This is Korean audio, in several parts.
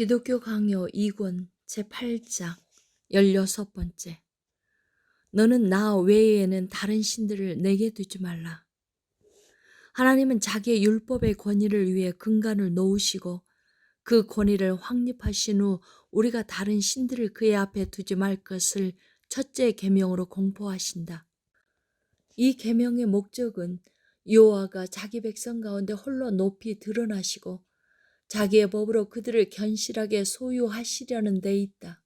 기독교 강요 2권 제8장 16번째. 너는 나 외에는 다른 신들을 내게 두지 말라. 하나님은 자기의 율법의 권위를 위해 근간을 놓으시고 그 권위를 확립하신 후 우리가 다른 신들을 그의 앞에 두지 말 것을 첫째 계명으로 공포하신다. 이 계명의 목적은 여호와가 자기 백성 가운데 홀로 높이 드러나시고 자기의 법으로 그들을 견실하게 소유하시려는 데 있다.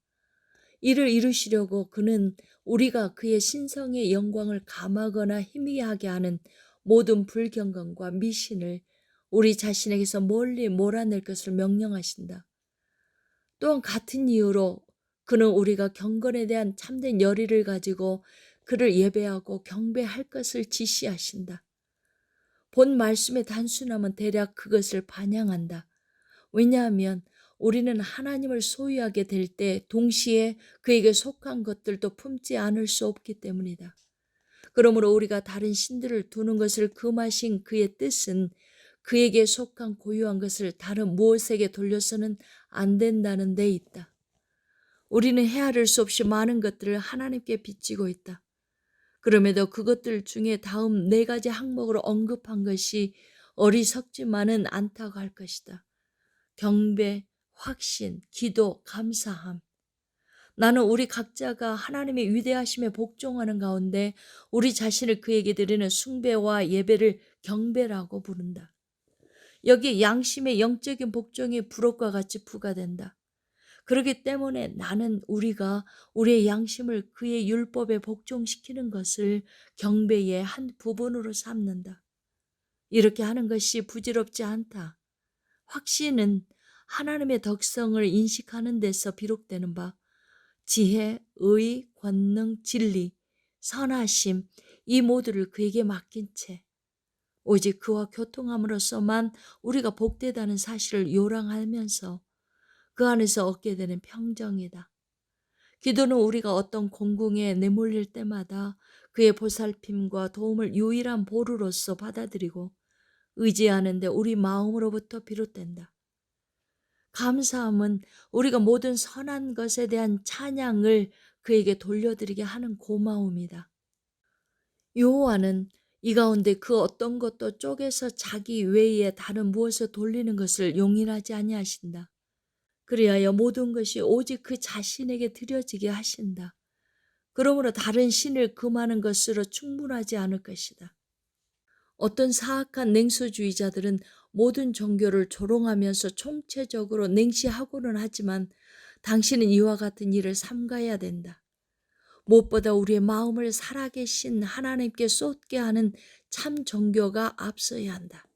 이를 이루시려고 그는 우리가 그의 신성의 영광을 감하거나 희미하게 하는 모든 불경건과 미신을 우리 자신에게서 멀리 몰아낼 것을 명령하신다. 또한 같은 이유로 그는 우리가 경건에 대한 참된 열의를 가지고 그를 예배하고 경배할 것을 지시하신다. 본 말씀의 단순함은 대략 그것을 반영한다. 왜냐하면 우리는 하나님을 소유하게 될 때 동시에 그에게 속한 것들도 품지 않을 수 없기 때문이다. 그러므로 우리가 다른 신들을 두는 것을 금하신 그의 뜻은 그에게 속한 고유한 것을 다른 무엇에게 돌려서는 안 된다는 데 있다. 우리는 헤아릴 수 없이 많은 것들을 하나님께 빚지고 있다. 그럼에도 그것들 중에 다음 4가지 항목으로 언급한 것이 어리석지만은 않다고 할 것이다. 경배, 확신, 기도, 감사함. 나는 우리 각자가 하나님의 위대하심에 복종하는 가운데 우리 자신을 그에게 드리는 숭배와 예배를 경배라고 부른다. 여기에 양심의 영적인 복종이 부록과 같이 부과된다. 그렇기 때문에 나는 우리가 우리의 양심을 그의 율법에 복종시키는 것을 경배의 한 부분으로 삼는다. 이렇게 하는 것이 부질없지 않다. 확신은 하나님의 덕성을 인식하는 데서 비롯되는 바 지혜, 의, 권능, 진리, 선하심 이 모두를 그에게 맡긴 채 오직 그와 교통함으로써만 우리가 복되다는 사실을 요랑하면서 그 안에서 얻게 되는 평정이다. 기도는 우리가 어떤 공궁에 내몰릴 때마다 그의 보살핌과 도움을 유일한 보루로서 받아들이고 의지하는데 우리 마음으로부터 비롯된다. 감사함은 우리가 모든 선한 것에 대한 찬양을 그에게 돌려드리게 하는 고마움이다. 여호와는 이 가운데 그 어떤 것도 쪼개서 자기 외에 다른 무엇을 돌리는 것을 용인하지 아니하신다. 그리하여 모든 것이 오직 그 자신에게 드려지게 하신다. 그러므로 다른 신을 금하는 것으로 충분하지 않을 것이다. 어떤 사악한 냉소주의자들은 모든 종교를 조롱하면서 총체적으로 냉시하고는 하지만 당신은 이와 같은 일을 삼가야 된다. 무엇보다 우리의 마음을 살아계신 하나님께 쏟게 하는 참 종교가 앞서야 한다.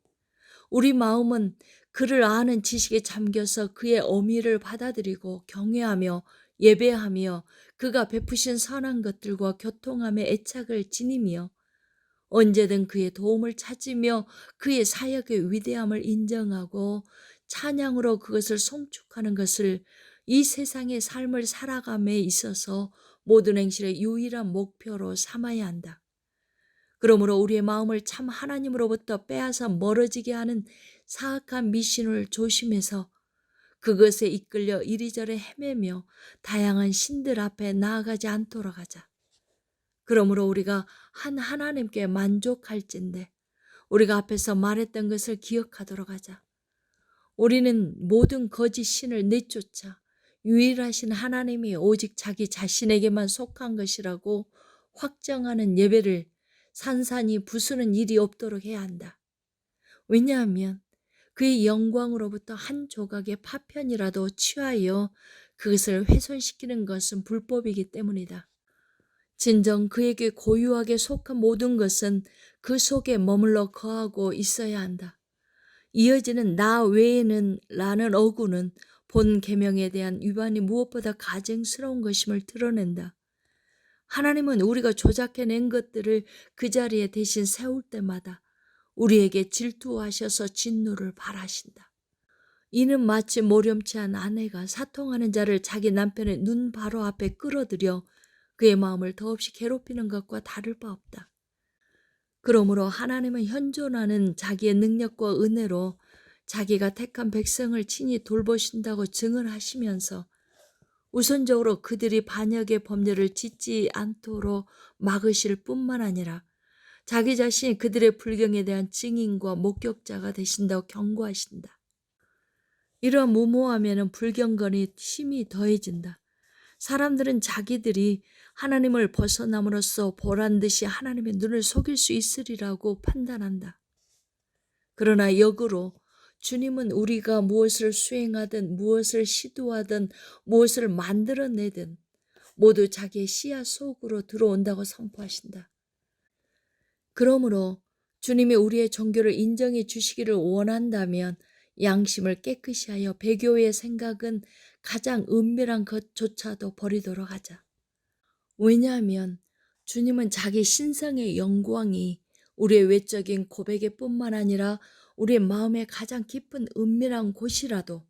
우리 마음은 그를 아는 지식에 잠겨서 그의 어미를 받아들이고 경외하며 예배하며 그가 베푸신 선한 것들과 교통함에 애착을 지니며 언제든 그의 도움을 찾으며 그의 사역의 위대함을 인정하고 찬양으로 그것을 송축하는 것을 이 세상의 삶을 살아감에 있어서 모든 행실의 유일한 목표로 삼아야 한다. 그러므로 우리의 마음을 참 하나님으로부터 빼앗아 멀어지게 하는 사악한 미신을 조심해서 그것에 이끌려 이리저리 헤매며 다양한 신들 앞에 나아가지 않도록 하자. 그러므로 우리가 한 하나님께 만족할진대 우리가 앞에서 말했던 것을 기억하도록 하자. 우리는 모든 거짓 신을 내쫓아 유일하신 하나님이 오직 자기 자신에게만 속한 것이라고 확정하는 예배를 산산이 부수는 일이 없도록 해야 한다. 왜냐하면 그의 영광으로부터 한 조각의 파편이라도 취하여 그것을 훼손시키는 것은 불법이기 때문이다. 진정 그에게 고유하게 속한 모든 것은 그 속에 머물러 거하고 있어야 한다. 이어지는 나 외에는 라는 어구는 본 계명에 대한 위반이 무엇보다 가증스러운 것임을 드러낸다. 하나님은 우리가 조작해낸 것들을 그 자리에 대신 세울 때마다 우리에게 질투하셔서 진노를 발하신다. 이는 마치 모렴치 않은 아내가 사통하는 자를 자기 남편의 눈 바로 앞에 끌어들여 그의 마음을 더없이 괴롭히는 것과 다를 바 없다. 그러므로 하나님은 현존하는 자기의 능력과 은혜로 자기가 택한 백성을 친히 돌보신다고 증언하시면서 우선적으로 그들이 반역의 범죄를 짓지 않도록 막으실 뿐만 아니라 자기 자신이 그들의 불경에 대한 증인과 목격자가 되신다고 경고하신다. 이러한 무모함에는 불경건이 심히 더해진다. 사람들은 자기들이 하나님을 벗어남으로써 보란듯이 하나님의 눈을 속일 수 있으리라고 판단한다. 그러나 역으로 주님은 우리가 무엇을 수행하든 무엇을 시도하든 무엇을 만들어내든 모두 자기의 시야 속으로 들어온다고 선포하신다. 그러므로 주님이 우리의 종교를 인정해 주시기를 원한다면 양심을 깨끗이 하여 배교의 생각은 가장 은밀한 것조차도 버리도록 하자. 왜냐하면 주님은 자기 신성의 영광이 우리의 외적인 고백의 뿐만 아니라 우리의 마음의 가장 깊은 은밀한 곳이라도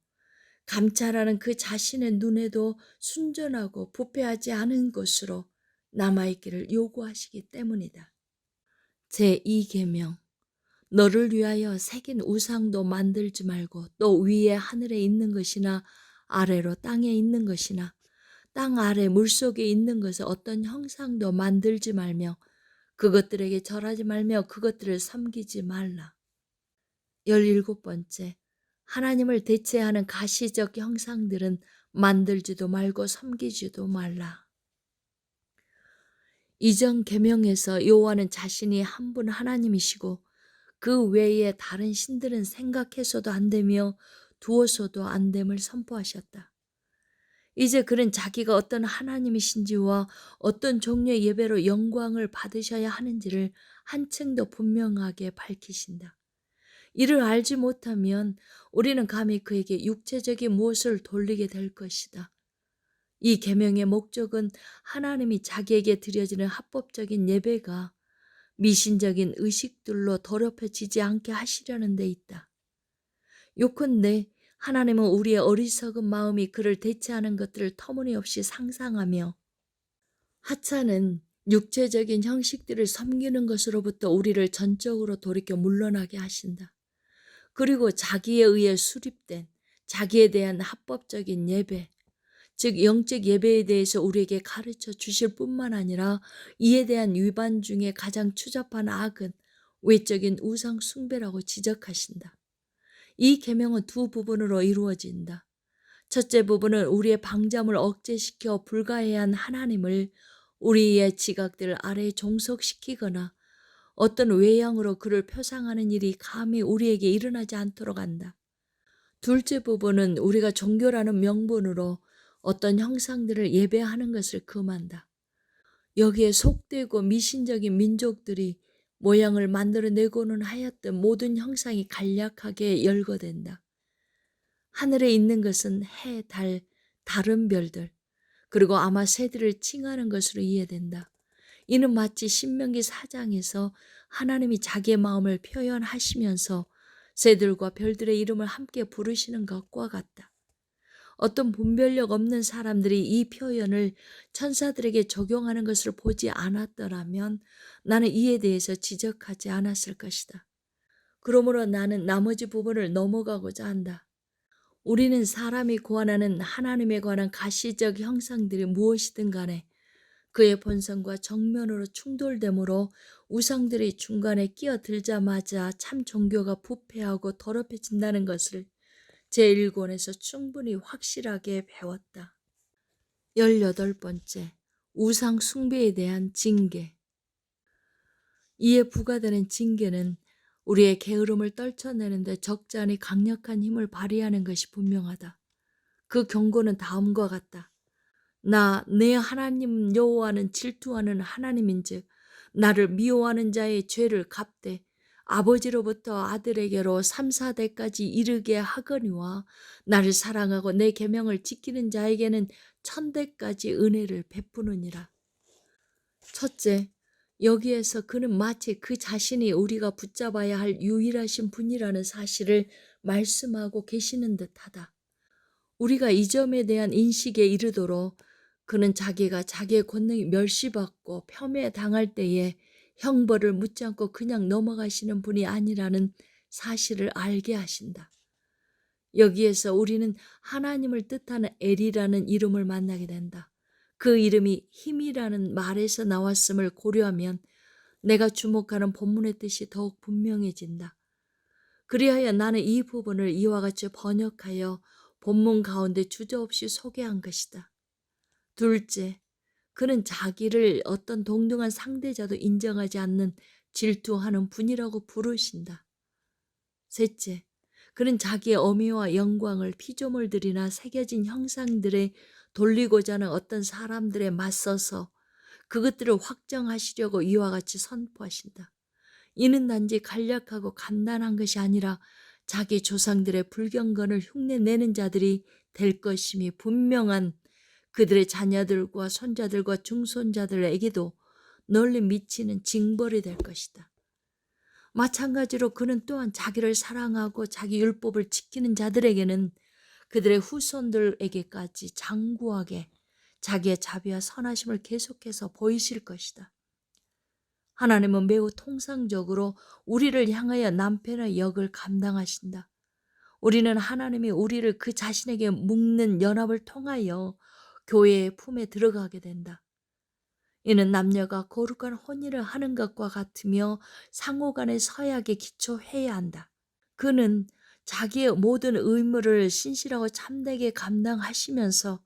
감찰하는 그 자신의 눈에도 순전하고 부패하지 않은 것으로 남아있기를 요구하시기 때문이다. 제2계명 너를 위하여 새긴 우상도 만들지 말고 또 위에 하늘에 있는 것이나 아래로 땅에 있는 것이나 땅 아래 물속에 있는 것을 어떤 형상도 만들지 말며 그것들에게 절하지 말며 그것들을 섬기지 말라. 17번째, 하나님을 대체하는 가시적 형상들은 만들지도 말고 섬기지도 말라. 이전 계명에서 여호와는 자신이 한 분 하나님이시고 그 외에 다른 신들은 생각해서도 안 되며 두어서도 안 됨을 선포하셨다. 이제 그는 자기가 어떤 하나님이신지와 어떤 종류의 예배로 영광을 받으셔야 하는지를 한층 더 분명하게 밝히신다. 이를 알지 못하면 우리는 감히 그에게 육체적인 무엇을 돌리게 될 것이다. 이 계명의 목적은 하나님이 자기에게 드려지는 합법적인 예배가 미신적인 의식들로 더럽혀지지 않게 하시려는 데 있다. 요컨대 하나님은 우리의 어리석은 마음이 그를 대체하는 것들을 터무니없이 상상하며 하찮은 육체적인 형식들을 섬기는 것으로부터 우리를 전적으로 돌이켜 물러나게 하신다. 그리고 자기에 의해 수립된 자기에 대한 합법적인 예배, 즉 영적 예배에 대해서 우리에게 가르쳐 주실 뿐만 아니라 이에 대한 위반 중에 가장 추잡한 악은 외적인 우상 숭배라고 지적하신다. 이 계명은 두 부분으로 이루어진다. 첫째 부분은 우리의 방점을 억제시켜 불가해한 하나님을 우리의 지각들 아래에 종속시키거나 어떤 외양으로 그를 표상하는 일이 감히 우리에게 일어나지 않도록 한다. 둘째 부분은 우리가 종교라는 명분으로 어떤 형상들을 예배하는 것을 금한다. 여기에 속되고 미신적인 민족들이 모양을 만들어내고는 하였던 모든 형상이 간략하게 열거된다. 하늘에 있는 것은 해, 달, 다른 별들, 그리고 아마 새들을 칭하는 것으로 이해된다. 이는 마치 신명기 4장에서 하나님이 자기의 마음을 표현하시면서 새들과 별들의 이름을 함께 부르시는 것과 같다. 어떤 분별력 없는 사람들이 이 표현을 천사들에게 적용하는 것을 보지 않았더라면 나는 이에 대해서 지적하지 않았을 것이다. 그러므로 나는 나머지 부분을 넘어가고자 한다. 우리는 사람이 고안하는 하나님에 관한 가시적 형상들이 무엇이든 간에 그의 본성과 정면으로 충돌되므로 우상들이 중간에 끼어들자마자 참 종교가 부패하고 더럽혀진다는 것을 제1권에서 충분히 확실하게 배웠다. 18번째, 우상 숭배에 대한 징계. 이에 부과되는 징계는 우리의 게으름을 떨쳐내는데 적잖이 강력한 힘을 발휘하는 것이 분명하다. 그 경고는 다음과 같다. 나 내 하나님 여호와는 질투하는 하나님인즉 나를 미워하는 자의 죄를 갚되 아버지로부터 아들에게로 3, 4대까지 이르게 하거니와 나를 사랑하고 내 계명을 지키는 자에게는 1000대까지 은혜를 베푸느니라. 첫째, 여기에서 그는 마치 그 자신이 우리가 붙잡아야 할 유일하신 분이라는 사실을 말씀하고 계시는 듯하다. 우리가 이 점에 대한 인식에 이르도록 그는 자기가 자기의 권능이 멸시받고 폄훼당할 때에 형벌을 묻지 않고 그냥 넘어가시는 분이 아니라는 사실을 알게 하신다. 여기에서 우리는 하나님을 뜻하는 엘이라는 이름을 만나게 된다. 그 이름이 힘이라는 말에서 나왔음을 고려하면 내가 주목하는 본문의 뜻이 더욱 분명해진다. 그리하여 나는 이 부분을 이와 같이 번역하여 본문 가운데 주저없이 소개한 것이다. 둘째, 그는 자기를 어떤 동등한 상대자도 인정하지 않는 질투하는 분이라고 부르신다. 셋째, 그는 자기의 어미와 영광을 피조물들이나 새겨진 형상들에 돌리고자 하는 어떤 사람들에 맞서서 그것들을 확정하시려고 이와 같이 선포하신다. 이는 단지 간략하고 간단한 것이 아니라 자기 조상들의 불경건을 흉내내는 자들이 될 것임이 분명한 그들의 자녀들과 손자들과 중손자들에게도 널리 미치는 징벌이 될 것이다. 마찬가지로 그는 또한 자기를 사랑하고 자기 율법을 지키는 자들에게는 그들의 후손들에게까지 장구하게 자기의 자비와 선하심을 계속해서 보이실 것이다. 하나님은 매우 통상적으로 우리를 향하여 남편의 역을 감당하신다. 우리는 하나님이 우리를 그 자신에게 묶는 연합을 통하여 교회의 품에 들어가게 된다. 이는 남녀가 거룩한 혼인을 하는 것과 같으며 상호간의 서약에 기초해야 한다. 그는 자기의 모든 의무를 신실하고 참되게 감당하시면서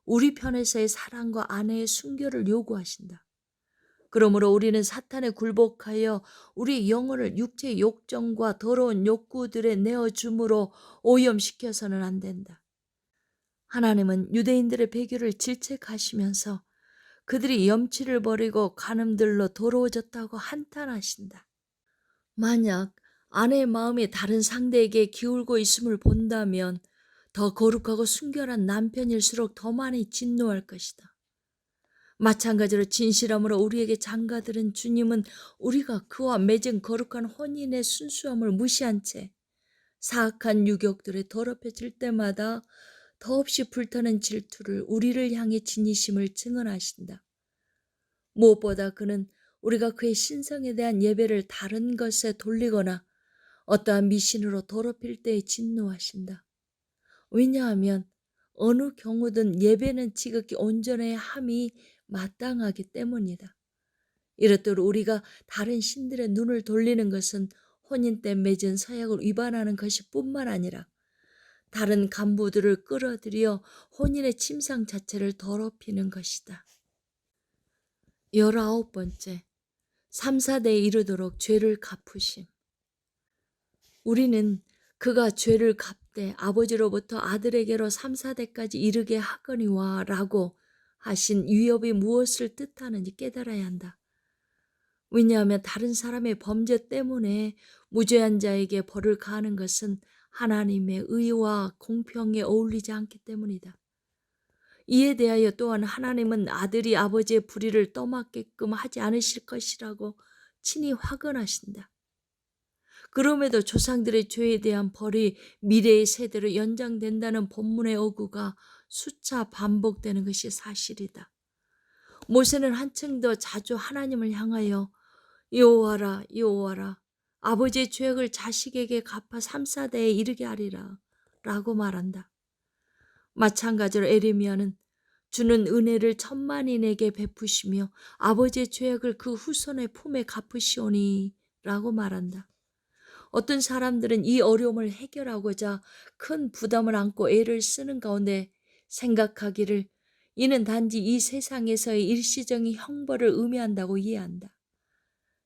우리 편에서의 사랑과 아내의 순결을 요구하신다. 그러므로 우리는 사탄에 굴복하여 우리 영혼을 육체의 욕정과 더러운 욕구들에 내어줌으로 오염시켜서는 안 된다. 하나님은 유대인들의 배교를 질책하시면서 그들이 염치를 버리고 간음들로 더러워졌다고 한탄하신다. 만약 아내의 마음이 다른 상대에게 기울고 있음을 본다면 더 거룩하고 순결한 남편일수록 더 많이 진노할 것이다. 마찬가지로 진실함으로 우리에게 장가들은 주님은 우리가 그와 맺은 거룩한 혼인의 순수함을 무시한 채 사악한 유격들에 더럽혀질 때마다 더없이 불타는 질투를 우리를 향해 지니심을 증언하신다. 무엇보다 그는 우리가 그의 신성에 대한 예배를 다른 것에 돌리거나 어떠한 미신으로 더럽힐 때에 진노하신다. 왜냐하면 어느 경우든 예배는 지극히 온전해야 함이 마땅하기 때문이다. 이렇듯 우리가 다른 신들의 눈을 돌리는 것은 혼인 때 맺은 서약을 위반하는 것이 뿐만 아니라 다른 간부들을 끌어들여 혼인의 침상 자체를 더럽히는 것이다. 19번째, 3, 4대에 이르도록 죄를 갚으심. 우리는 그가 죄를 갚되 아버지로부터 아들에게로 3, 4대까지 이르게 하거니와 라고 하신 위협이 무엇을 뜻하는지 깨달아야 한다. 왜냐하면 다른 사람의 범죄 때문에 무죄한 자에게 벌을 가하는 것은 하나님의 의와 공평에 어울리지 않기 때문이다. 이에 대하여 또한 하나님은 아들이 아버지의 불의를 떠맡게끔 하지 않으실 것이라고 친히 확언하신다. 그럼에도 조상들의 죄에 대한 벌이 미래의 세대로 연장된다는 본문의 어구가 수차 반복되는 것이 사실이다. 모세는 한층 더 자주 하나님을 향하여 여호와라 여호와라 아버지의 죄악을 자식에게 갚아 3, 4대에 이르게 하리라 라고 말한다. 마찬가지로 에레미야는 주는 은혜를 천만인에게 베푸시며 아버지의 죄악을 그 후손의 품에 갚으시오니 라고 말한다. 어떤 사람들은 이 어려움을 해결하고자 큰 부담을 안고 애를 쓰는 가운데 생각하기를 이는 단지 이 세상에서의 일시적인 형벌을 의미한다고 이해한다.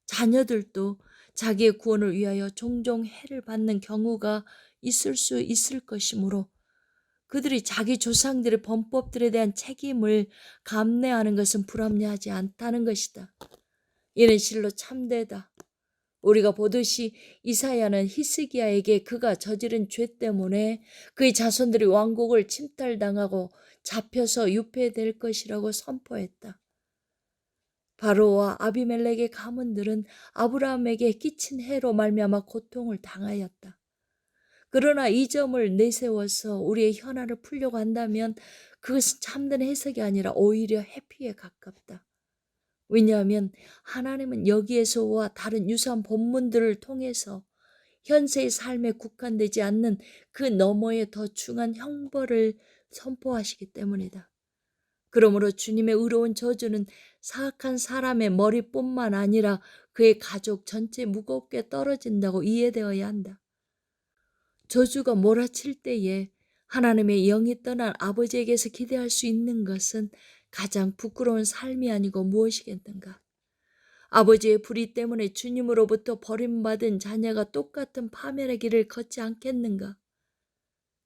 자녀들도 자기의 구원을 위하여 종종 해를 받는 경우가 있을 수 있을 것이므로 그들이 자기 조상들의 범법들에 대한 책임을 감내하는 것은 불합리하지 않다는 것이다. 이는 실로 참되다. 우리가 보듯이 이사야는 히스기야에게 그가 저지른 죄 때문에 그의 자손들이 왕국을 침탈당하고 잡혀서 유폐될 것이라고 선포했다. 바로와 아비멜렉의 가문들은 아브라함에게 끼친 해로 말미암아 고통을 당하였다. 그러나 이 점을 내세워서 우리의 현안을 풀려고 한다면 그것은 참된 해석이 아니라 오히려 회피에 가깝다. 왜냐하면 하나님은 여기에서와 다른 유사한 본문들을 통해서 현세의 삶에 국한되지 않는 그 너머에 더 중한 형벌을 선포하시기 때문이다. 그러므로 주님의 의로운 저주는 사악한 사람의 머리뿐만 아니라 그의 가족 전체에 무겁게 떨어진다고 이해되어야 한다. 저주가 몰아칠 때에 하나님의 영이 떠난 아버지에게서 기대할 수 있는 것은 가장 부끄러운 삶이 아니고 무엇이겠는가? 아버지의 불의 때문에 주님으로부터 버림받은 자녀가 똑같은 파멸의 길을 걷지 않겠는가?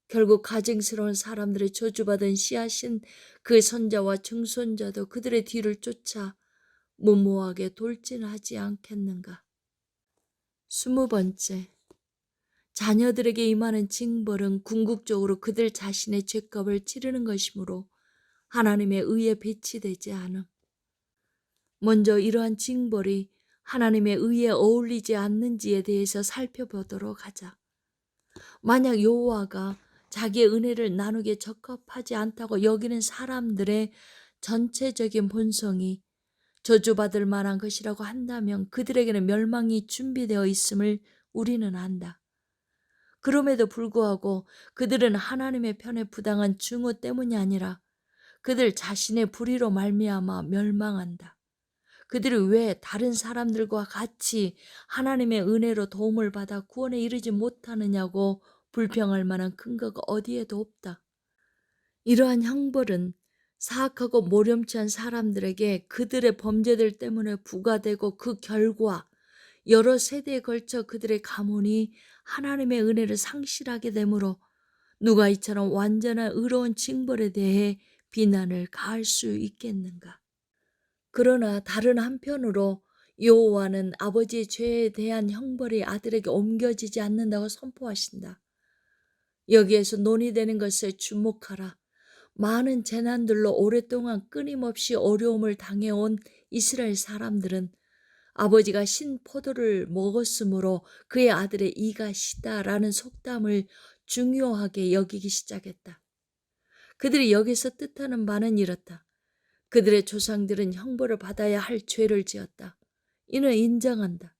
결국 가증스러운 사람들의 저주받은 씨앗인 그 손자와 증손자도 그들의 뒤를 쫓아 무모하게 돌진하지 않겠는가? 20번째, 자녀들에게 임하는 징벌은 궁극적으로 그들 자신의 죄값을 치르는 것이므로 하나님의 의에 배치되지 않음. 먼저 이러한 징벌이 하나님의 의에 어울리지 않는지에 대해서 살펴보도록 하자. 만약 여호와가 자기의 은혜를 나누기에 적합하지 않다고 여기는 사람들의 전체적인 본성이 저주받을 만한 것이라고 한다면 그들에게는 멸망이 준비되어 있음을 우리는 안다. 그럼에도 불구하고 그들은 하나님의 편에 부당한 증오 때문이 아니라 그들 자신의 불의로 말미암아 멸망한다. 그들이 왜 다른 사람들과 같이 하나님의 은혜로 도움을 받아 구원에 이르지 못하느냐고 불평할 만한 근거가 어디에도 없다. 이러한 형벌은 사악하고 모렴치한 사람들에게 그들의 범죄들 때문에 부과되고 그 결과 여러 세대에 걸쳐 그들의 가문이 하나님의 은혜를 상실하게 되므로 누가 이처럼 완전한 의로운 징벌에 대해 비난을 가할 수 있겠는가? 그러나 다른 한편으로 여호와는 아버지의 죄에 대한 형벌이 아들에게 옮겨지지 않는다고 선포하신다. 여기에서 논의되는 것에 주목하라. 많은 재난들로 오랫동안 끊임없이 어려움을 당해온 이스라엘 사람들은 아버지가 신 포도를 먹었으므로 그의 아들의 이가 시다라는 속담을 중요하게 여기기 시작했다. 그들이 여기서 뜻하는 바는 이렇다. 그들의 조상들은 형벌을 받아야 할 죄를 지었다. 이는 인정한다.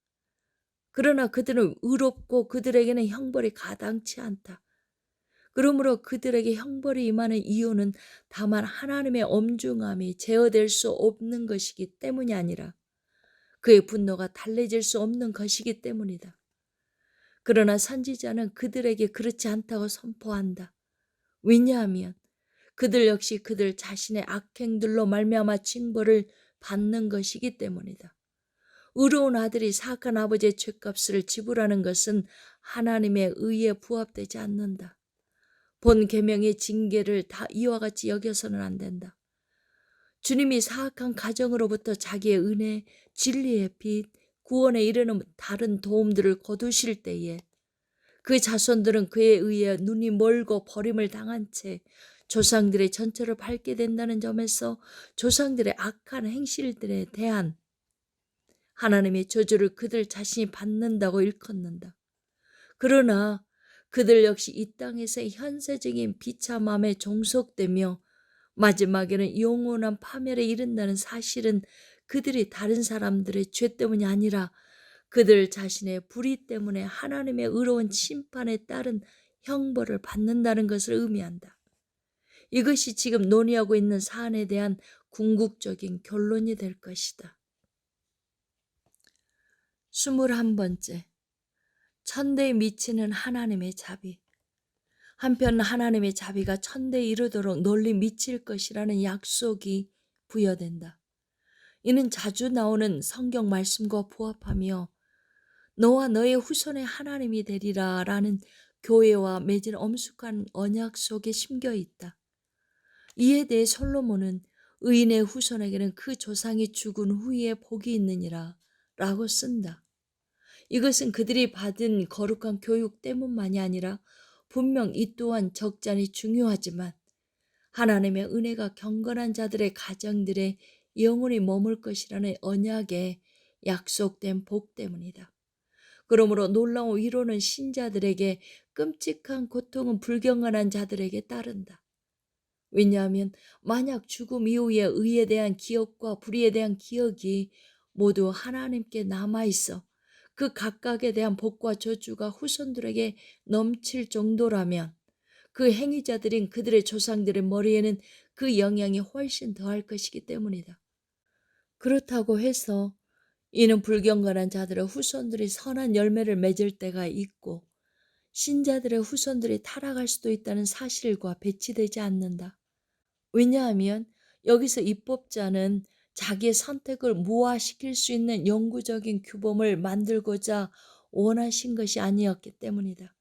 그러나 그들은 의롭고 그들에게는 형벌이 가당치 않다. 그러므로 그들에게 형벌이 임하는 이유는 다만 하나님의 엄중함이 제어될 수 없는 것이기 때문이 아니라 그의 분노가 달래질 수 없는 것이기 때문이다. 그러나 선지자는 그들에게 그렇지 않다고 선포한다. 왜냐하면 그들 역시 그들 자신의 악행들로 말미암아 징벌을 받는 것이기 때문이다. 의로운 아들이 사악한 아버지의 죄값을 지불하는 것은 하나님의 의에 부합되지 않는다. 본 계명의 징계를 다 이와 같이 여겨서는 안 된다. 주님이 사악한 가정으로부터 자기의 은혜, 진리의 빛, 구원에 이르는 다른 도움들을 거두실 때에 그 자손들은 그에 의해 눈이 멀고 버림을 당한 채 조상들의 전체를 밟게 된다는 점에서 조상들의 악한 행실들에 대한 하나님의 저주를 그들 자신이 받는다고 일컫는다. 그러나 그들 역시 이 땅에서의 현세적인 비참함에 종속되며 마지막에는 영원한 파멸에 이른다는 사실은 그들이 다른 사람들의 죄 때문이 아니라 그들 자신의 불의 때문에 하나님의 의로운 심판에 따른 형벌을 받는다는 것을 의미한다. 이것이 지금 논의하고 있는 사안에 대한 궁극적인 결론이 될 것이다. 21번째, 천대에 미치는 하나님의 자비. 한편 하나님의 자비가 천대에 이르도록 널리 미칠 것이라는 약속이 부여된다. 이는 자주 나오는 성경 말씀과 부합하며 너와 너의 후손의 하나님이 되리라 라는 교회와 맺은 엄숙한 언약 속에 심겨 있다. 이에 대해 솔로몬은 의인의 후손에게는 그 조상이 죽은 후에 복이 있느니라 라고 쓴다. 이것은 그들이 받은 거룩한 교육 때문만이 아니라 분명 이 또한 적잖이 중요하지만 하나님의 은혜가 경건한 자들의 가정들에 영원히 머물 것이라는 언약에 약속된 복 때문이다. 그러므로 놀라운 위로는 신자들에게, 끔찍한 고통은 불경건한 자들에게 따른다. 왜냐하면 만약 죽음 이후에 의에 대한 기억과 불의에 대한 기억이 모두 하나님께 남아있어 그 각각에 대한 복과 저주가 후손들에게 넘칠 정도라면 그 행위자들인 그들의 조상들의 머리에는 그 영향이 훨씬 더할 것이기 때문이다. 그렇다고 해서 이는 불경건한 자들의 후손들이 선한 열매를 맺을 때가 있고 신자들의 후손들이 타락할 수도 있다는 사실과 배치되지 않는다. 왜냐하면 여기서 입법자는 자기의 선택을 무화시킬 수 있는 영구적인 규범을 만들고자 원하신 것이 아니었기 때문이다.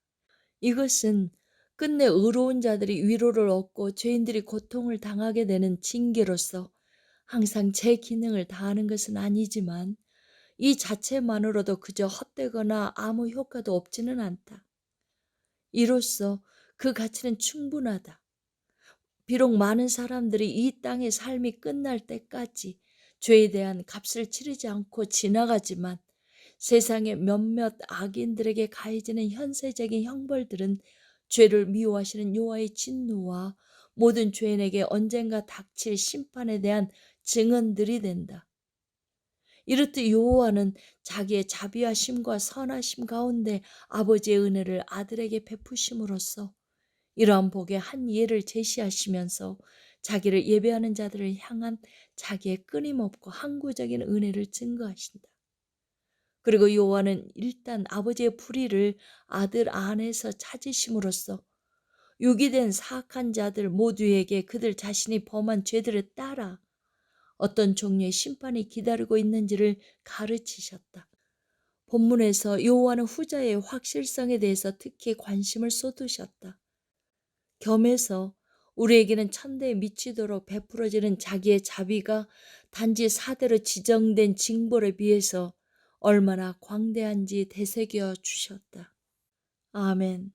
이것은 끝내 의로운 자들이 위로를 얻고 죄인들이 고통을 당하게 되는 징계로서 항상 제 기능을 다하는 것은 아니지만 이 자체만으로도 그저 헛되거나 아무 효과도 없지는 않다. 이로써 그 가치는 충분하다. 비록 많은 사람들이 이 땅의 삶이 끝날 때까지 죄에 대한 값을 치르지 않고 지나가지만 세상의 몇몇 악인들에게 가해지는 현세적인 형벌들은 죄를 미워하시는 여호와의 진노와 모든 죄인에게 언젠가 닥칠 심판에 대한 증언들이 된다. 이렇듯 여호와는 자기의 자비하심과 선하심 가운데 아버지의 은혜를 아들에게 베푸심으로써 이러한 복의 한 예를 제시하시면서 자기를 예배하는 자들을 향한 자기의 끊임없고 항구적인 은혜를 증거하신다. 그리고 여호와는 일단 아버지의 불의를 아들 안에서 찾으심으로써 유기된 사악한 자들 모두에게 그들 자신이 범한 죄들에 따라 어떤 종류의 심판이 기다리고 있는지를 가르치셨다. 본문에서 여호와는 후자의 확실성에 대해서 특히 관심을 쏟으셨다. 겸해서 우리에게는 천대에 미치도록 베풀어지는 자기의 자비가 단지 사대로 지정된 징벌에 비해서 얼마나 광대한지 되새겨 주셨다. 아멘.